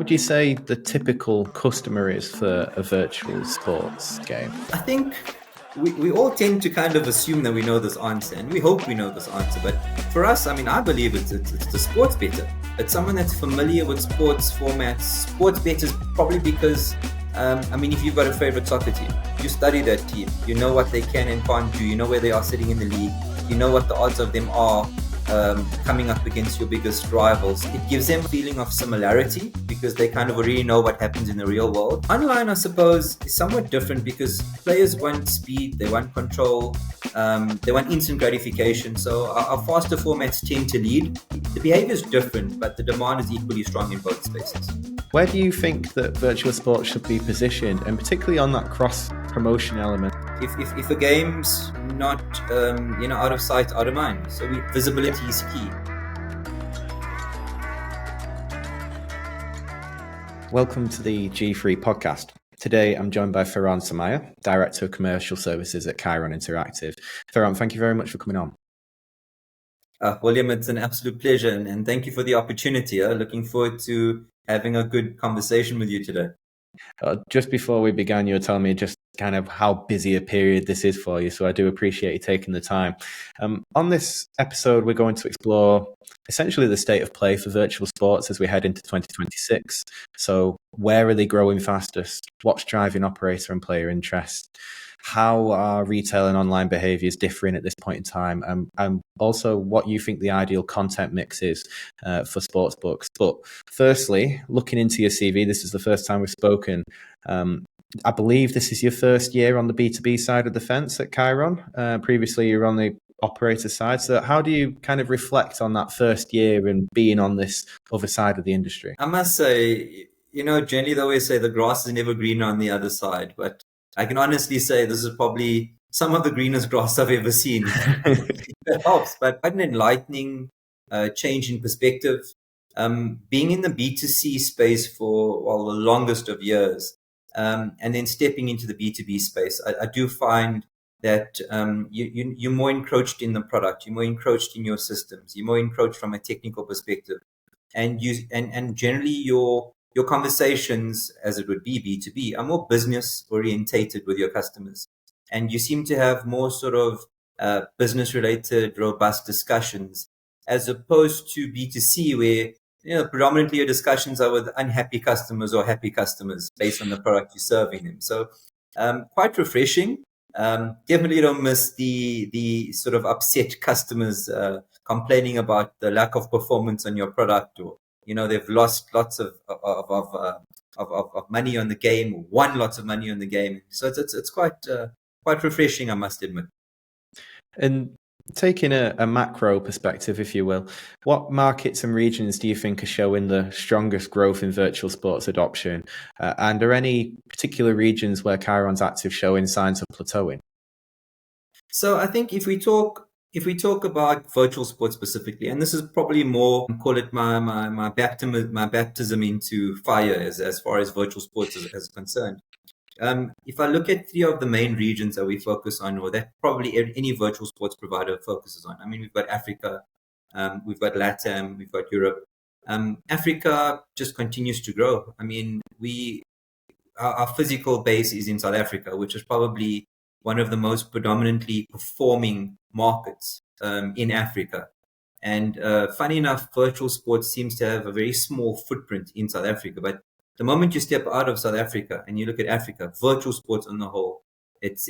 would you say the typical customer is for a virtual sports game? I think we all tend to kind of assume that we know this answer, and we hope we know this answer. But for us, I believe it's the sports better. It's someone that's familiar with sports formats. Sports bettors probably because, if you've got a favorite soccer team, you study that team. You know what they can and can't do. You know where they are sitting in the league. You know what the odds of them are coming up against your biggest rivals. It gives them a feeling of similarity because they kind of already know what happens in the real world. Online, I suppose, is somewhat different because players want speed, they want control, they want instant gratification. So our faster formats tend to lead. The behavior is different, but the demand is equally strong in both spaces. Where do you think that virtual sports should be positioned, and particularly on that cross-promotion element? If a game's not out of sight, out of mind, so visibility is key. Welcome to the G3 podcast. Today I'm joined by Feron Somiah, Director of Commercial Services at Kiron Interactive. Feron, thank you very much for coming on. William, it's an absolute pleasure, and thank you for the opportunity. Looking forward to having a good conversation with you today. Just before we began, you were telling me just kind of how busy a period this is for you, so I do appreciate you taking the time. On this episode, we're going to explore essentially the state of play for virtual sports as we head into 2026. So where are they growing fastest? What's driving operator and player interest? How are retail and online behaviors differing at this point in time? And also what you think the ideal content mix is for sportsbooks. But firstly, looking into your CV, this is the first time we've spoken. I believe this is your first year on the B2B side of the fence at Kiron. Previously, you were on the operator side. So how do you kind of reflect on that first year and being on this other side of the industry? I must say, generally they always say the grass is never greener on the other side, but I can honestly say this is probably some of the greenest grass I've ever seen. It helps, but quite an enlightening change in perspective. Being in the B2C space for the longest of years, and then stepping into the B2B space, I do find that you're more encroached in the product, you're more encroached in your systems, you're more encroached from a technical perspective, and generally your conversations, as it would be B2B, are more business orientated with your customers, and you seem to have more sort of business related, robust discussions, as opposed to B2C, where predominantly your discussions are with unhappy customers or happy customers based on the product you're serving them. So quite refreshing. Definitely don't miss the sort of upset customers complaining about the lack of performance on your product, or they've lost lots of money on the game, won lots of money on the game. So it's quite refreshing, I must admit. And taking a macro perspective, if you will, what markets and regions do you think are showing the strongest growth in virtual sports adoption? And are any particular regions where Kiron's active showing signs of plateauing? So I think if we talk about virtual sports specifically, and this is probably more, call it my baptism into fire as far as virtual sports is concerned. If I look at three of the main regions that we focus on, or that probably any virtual sports provider focuses on, we've got Africa, we've got LATAM, we've got Europe. Africa just continues to grow. Our physical base is in South Africa, which is probably one of the most predominantly performing markets in Africa. And funny enough, virtual sports seems to have a very small footprint in South Africa. But the moment you step out of South Africa and you look at Africa, virtual sports on the whole, it's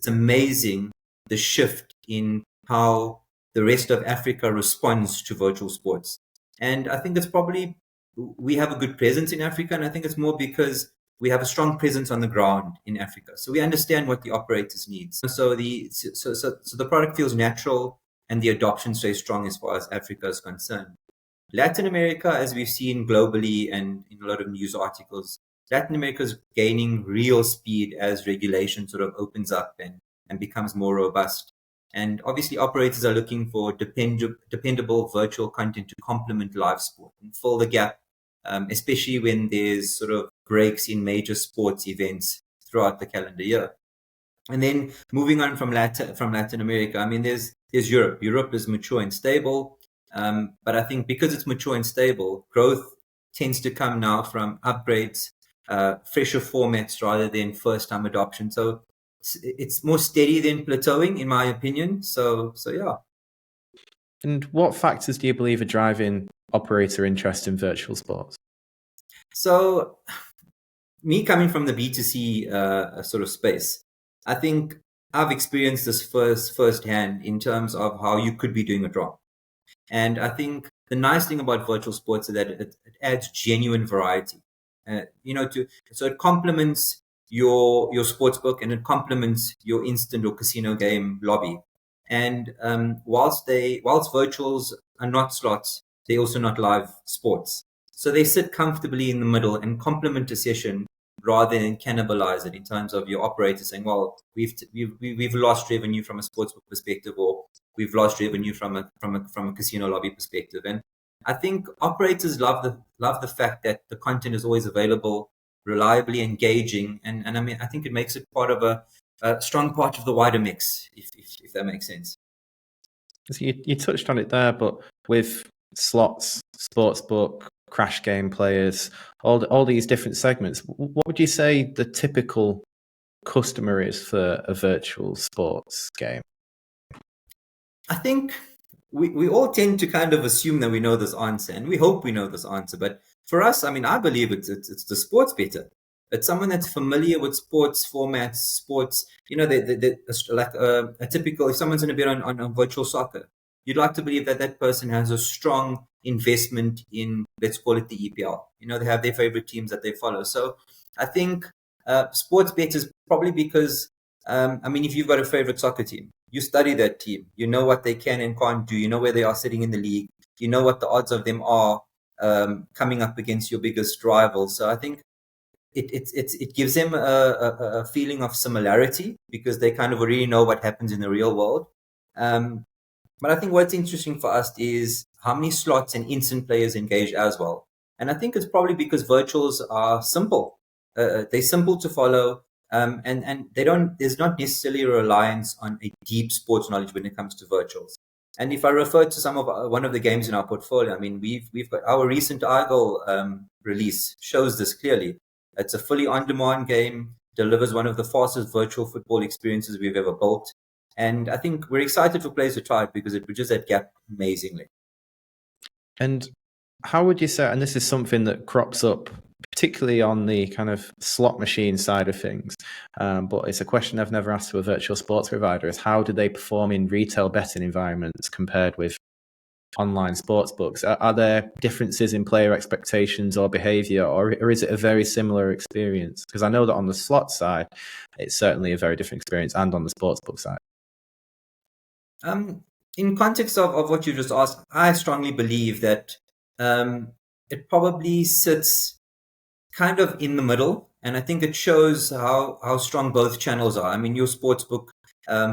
amazing the shift in how the rest of Africa responds to virtual sports. And I think it's probably, we have a good presence in Africa, and I think it's more because we have a strong presence on the ground in Africa. So we understand what the operators need. So the product feels natural and the adoption stays strong as far as Africa is concerned. Latin America, as we've seen globally and in a lot of news articles, Latin America is gaining real speed as regulation sort of opens up and becomes more robust. And obviously operators are looking for dependable virtual content to complement live sport and fill the gap, especially when there's sort of breaks in major sports events throughout the calendar year. And then moving on from Latin America, there's Europe. Europe is mature and stable. But I think because it's mature and stable, growth tends to come now from upgrades, fresher formats rather than first-time adoption. So it's more steady than plateauing, in my opinion. So yeah. And what factors do you believe are driving operator interest in virtual sports? So, me coming from the B2C sort of space, I think I've experienced this firsthand in terms of how you could be doing it wrong. And I think the nice thing about virtual sports is that it adds genuine variety. So it complements your sports book, and it complements your instant or casino game lobby. And whilst virtuals are not slots, they're also not live sports. So they sit comfortably in the middle and complement a session rather than cannibalize it in terms of your operator saying, well, we've lost revenue from a sportsbook perspective, or we've lost revenue from a casino lobby perspective. And I think operators love the fact that the content is always available, reliably engaging, and I mean, I think it makes it part of a strong part of the wider mix, if that makes sense. So you touched on it there, but with slots, sportsbook, crash game players, all these different segments, what would you say the typical customer is for a virtual sports game? I think we all tend to kind of assume that we know this answer, and we hope we know this answer. But for us, I mean, I believe it's the sports bettor. It's someone that's familiar with sports formats, sports. Like a typical. If someone's going to bet on virtual soccer, you'd like to believe that that person has a strong investment in, let's call it the EPL. They have their favorite teams that they follow. So I think sports bettors probably because I mean, if you've got a favorite soccer team, you study that team. You know what they can and can't do. You know where they are sitting in the league. You know what the odds of them are coming up against your biggest rival. So I think it gives them a feeling of similarity because they kind of already know what happens in the real world. But I think what's interesting for us is how many slots and instant players engage as well. And I think it's probably because virtuals are simple. They're simple to follow. And there's not necessarily a reliance on a deep sports knowledge when it comes to virtuals. And if I refer to one of the games in our portfolio, I mean, we've got our recent Argyle release shows this clearly. It's a fully on-demand game, delivers one of the fastest virtual football experiences we've ever built. And I think we're excited for players to try it because it bridges that gap amazingly. And how would you say, and this is something that crops up particularly on the kind of slot machine side of things, but it's a question I've never asked to a virtual sports provider, is how do they perform in retail betting environments compared with online sports books? Are there differences in player expectations or behavior, or is it a very similar experience? Because I know that on the slot side, it's certainly a very different experience, and on the sportsbook side. In context of what you just asked, I strongly believe that it probably sits kind of in the middle, and I think it shows how strong both channels are. I mean, your sportsbook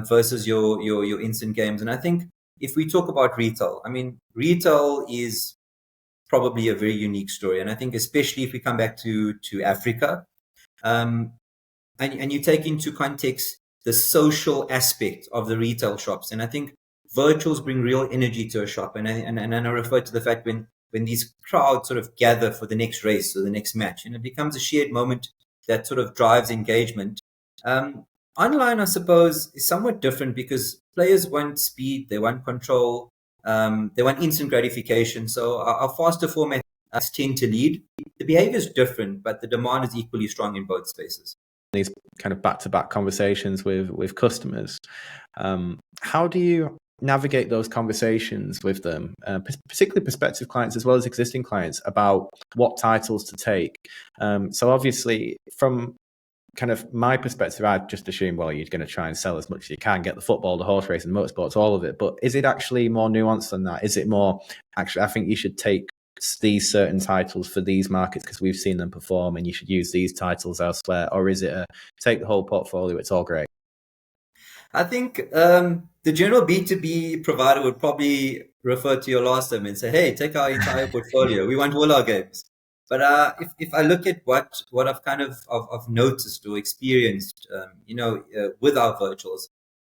versus your instant games, and I think if we talk about retail, I mean, retail is probably a very unique story, and I think especially if we come back to Africa, and you take into context the social aspect of the retail shops, and I think virtuals bring real energy to a shop, and I refer to the fact when these crowds sort of gather for the next race or the next match, and it becomes a shared moment that sort of drives engagement. Online, I suppose, is somewhat different because players want speed, they want control, they want instant gratification. So our faster formats tend to lead. The behavior is different, but the demand is equally strong in both spaces. These kind of back-to-back conversations with customers, how do you navigate those conversations with them, particularly prospective clients as well as existing clients, about what titles to take? So obviously, from kind of my perspective, I'd just assume, well, you're going to try and sell as much as you can, get the football, the horse racing, the motorsports, all of it. But is it actually more nuanced than that? Is it more, actually, I think you should take these certain titles for these markets because we've seen them perform and you should use these titles elsewhere? Or is it take the whole portfolio, it's all great? I think the general B2B provider would probably refer to your last term and say, hey, take our entire portfolio. We want all our games. But if I look at what I've kind of noticed or experienced, with our virtuals,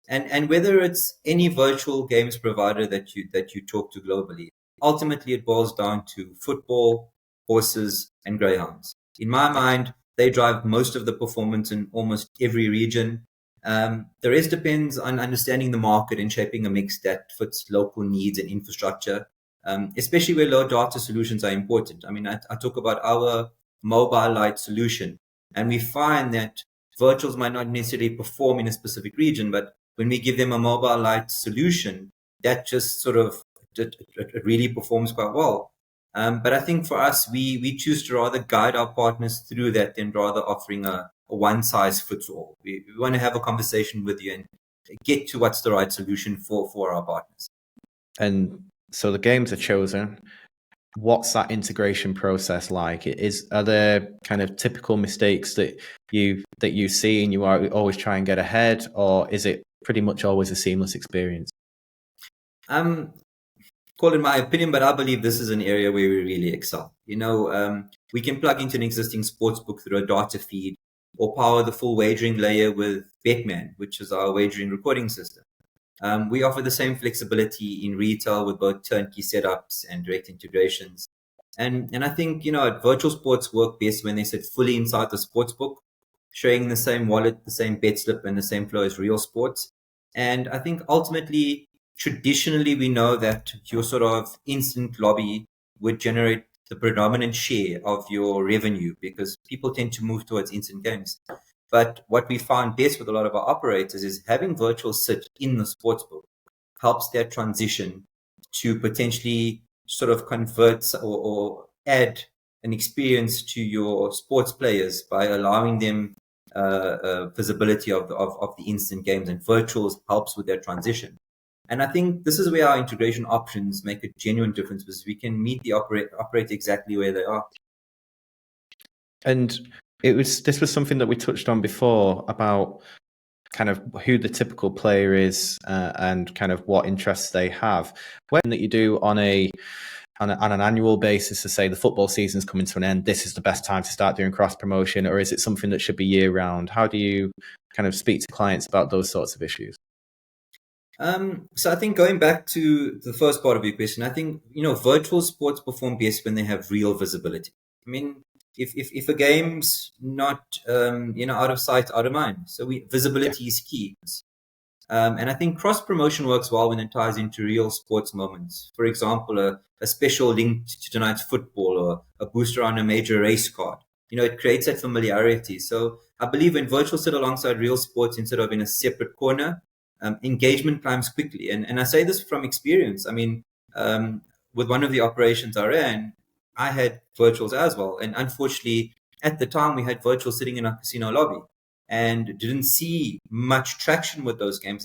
and whether it's any virtual games provider that you talk to globally, ultimately it boils down to football, horses, and greyhounds. In my mind, they drive most of the performance in almost every region. The rest depends on understanding the market and shaping a mix that fits local needs and infrastructure, especially where low data solutions are important. I mean, I talk about our mobile light solution, and we find that virtuals might not necessarily perform in a specific region, but when we give them a mobile light solution, that just sort of it really performs quite well. But I think for us, we choose to rather guide our partners through that than rather offering a one size fits all. We want to have a conversation with you and get to what's the right solution for our partners. And so the games are chosen. What's that integration process like? Are there kind of typical mistakes that you see and you are always try and get ahead, or is it pretty much always a seamless experience? Call it my opinion, but I believe this is an area where we really excel. We can plug into an existing sportsbook through a data feed or power the full wagering layer with Betman, which is our wagering recording system. We offer the same flexibility in retail with both turnkey setups and direct integrations. And I think, virtual sports work best when they sit fully inside the sportsbook, sharing the same wallet, the same bet slip, and the same flow as real sports. And I think ultimately, traditionally, we know that your sort of instant lobby would generate the predominant share of your revenue because people tend to move towards instant games. But what we found best with a lot of our operators is having virtual sit in the sportsbook helps that transition to potentially sort of convert or add an experience to your sports players by allowing them visibility of the instant games, and virtuals helps with that transition. And I think this is where our integration options make a genuine difference because we can meet the operator exactly where they are. And this was something that we touched on before about kind of who the typical player is and kind of what interests they have. When that you do on an annual basis to say the football season's coming to an end, this is the best time to start doing cross promotion, or is it something that should be year round? How do you kind of speak to clients about those sorts of issues? So I think going back to the first part of your question, I think, virtual sports perform best when they have real visibility. I mean, if a game's not, out of sight, out of mind. So visibility is key. And I think cross promotion works well when it ties into real sports moments. For example, a special link to tonight's football or a boost around a major race card. It creates that familiarity. So I believe when virtual sit alongside real sports instead of in a separate corner, engagement climbs quickly. And I say this from experience. I mean, with one of the operations I ran, I had virtuals as well. And unfortunately, at the time, we had virtuals sitting in our casino lobby and didn't see much traction with those games.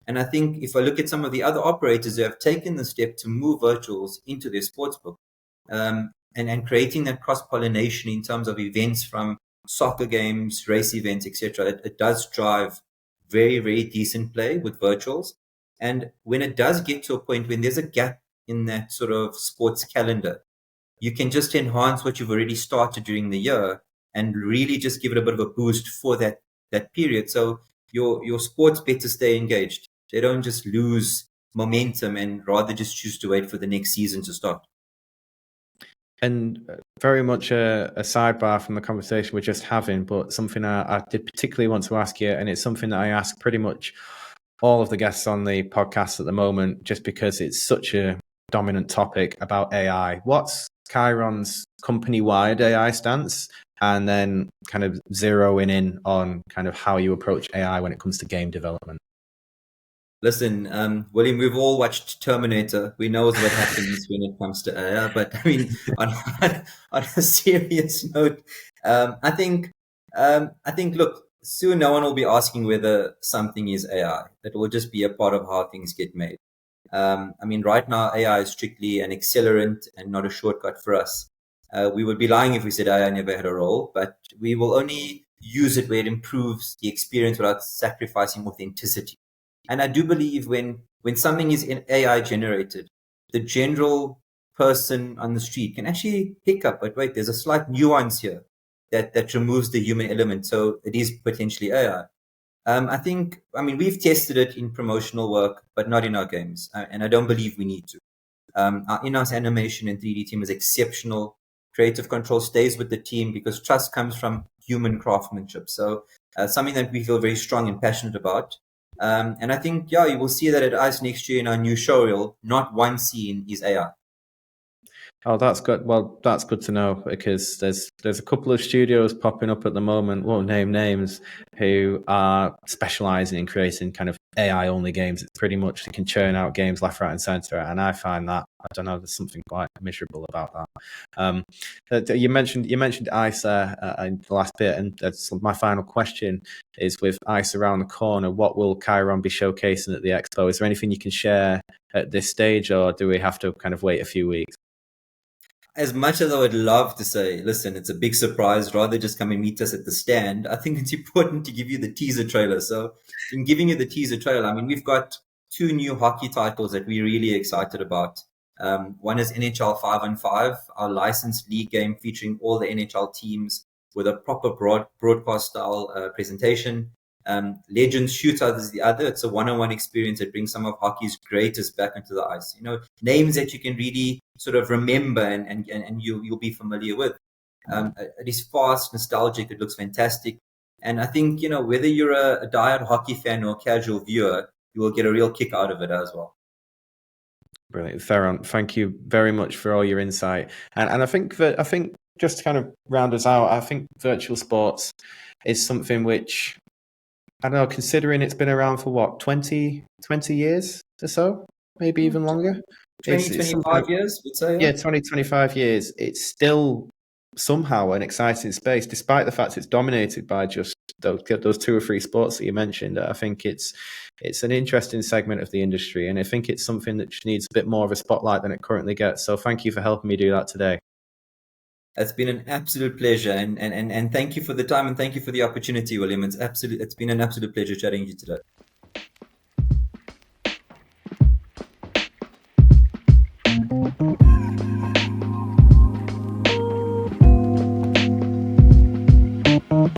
And I think if I look at some of the other operators who have taken the step to move virtuals into their sportsbook and creating that cross-pollination in terms of events from soccer games, race events, etc., it does drive very, very decent play with virtuals. And when it does get to a point when there's a gap in that sort of sports calendar, you can just enhance what you've already started during the year and really just give it a bit of a boost for that period. So your sports bettors stay engaged. They don't just lose momentum and rather just choose to wait for the next season to start. And very much a sidebar from the conversation we're just having, but something I did particularly want to ask you, and it's something that I ask pretty much all of the guests on the podcast at the moment, just because it's such a dominant topic about AI. What's Kiron's company-wide AI stance? And then kind of zeroing in on kind of how you approach AI when it comes to game development. Listen, William, we've all watched Terminator. We know what happens when it comes to AI. But I mean, on a serious note, I think, look, soon no one will be asking whether something is AI. It will just be a part of how things get made. I mean, right now, AI is strictly an accelerant and not a shortcut for us. We would be lying if we said AI never had a role, but we will only use it where it improves the experience without sacrificing authenticity. And I do believe when something is AI generated, the general person on the street can actually pick up, but wait, there's a slight nuance here that removes the human element. So it is potentially AI. I mean, we've tested it in promotional work, but not in our games. And I don't believe we need to. Our in-house animation and 3D team is exceptional. creative control stays with the team, because trust comes from human craftsmanship. So something that we feel very strong and passionate about. And I think, yeah, you will see that at ICE next year in our new showreel, not one scene is AI. Oh, that's good. Well, that's good to know, because there's a couple of studios popping up at the moment, won't name names, who are specializing in creating kind of AI only games. It's pretty much they can churn out games left, right, and center, and I find that, I don't know, there's something quite miserable about that. You mentioned ICE in the last bit, and that's my final question is, with ICE around the corner, what will Kiron be showcasing at the expo? Is there anything you can share at this stage, or do we have to kind of wait a few weeks? As much as I would love to say, listen, it's a big surprise, rather just come and meet us at the stand, I think it's important to give you the teaser trailer. So in giving you the teaser trailer, I mean, we've got 2 new hockey titles that we're really excited about. One is NHL 5-on-5, our licensed league game featuring all the NHL teams with a proper broadcast style presentation. Legends Shootout is the other. It's a one-on-one experience that brings some of hockey's greatest back into the ice. You know, names that you can really sort of remember and you'll be familiar with. It is fast, nostalgic. It looks fantastic. And I think, you know, whether you're a diehard hockey fan or a casual viewer, you will get a real kick out of it as well. Brilliant. Feron, thank you very much for all your insight. And I think just to kind of round us out, I think virtual sports is something which, I don't know, considering it's been around for what, 20 years or so, maybe even longer. 25 years, we'd say. Yeah, 25 years. It's still somehow an exciting space, despite the fact it's dominated by just those 2 or 3 sports that you mentioned. I think it's an interesting segment of the industry, and I think it's something that needs a bit more of a spotlight than it currently gets. So thank you for helping me do that today. It's been an absolute pleasure, and thank you for the time, and thank you for the opportunity, William. It's been an absolute pleasure chatting to you today.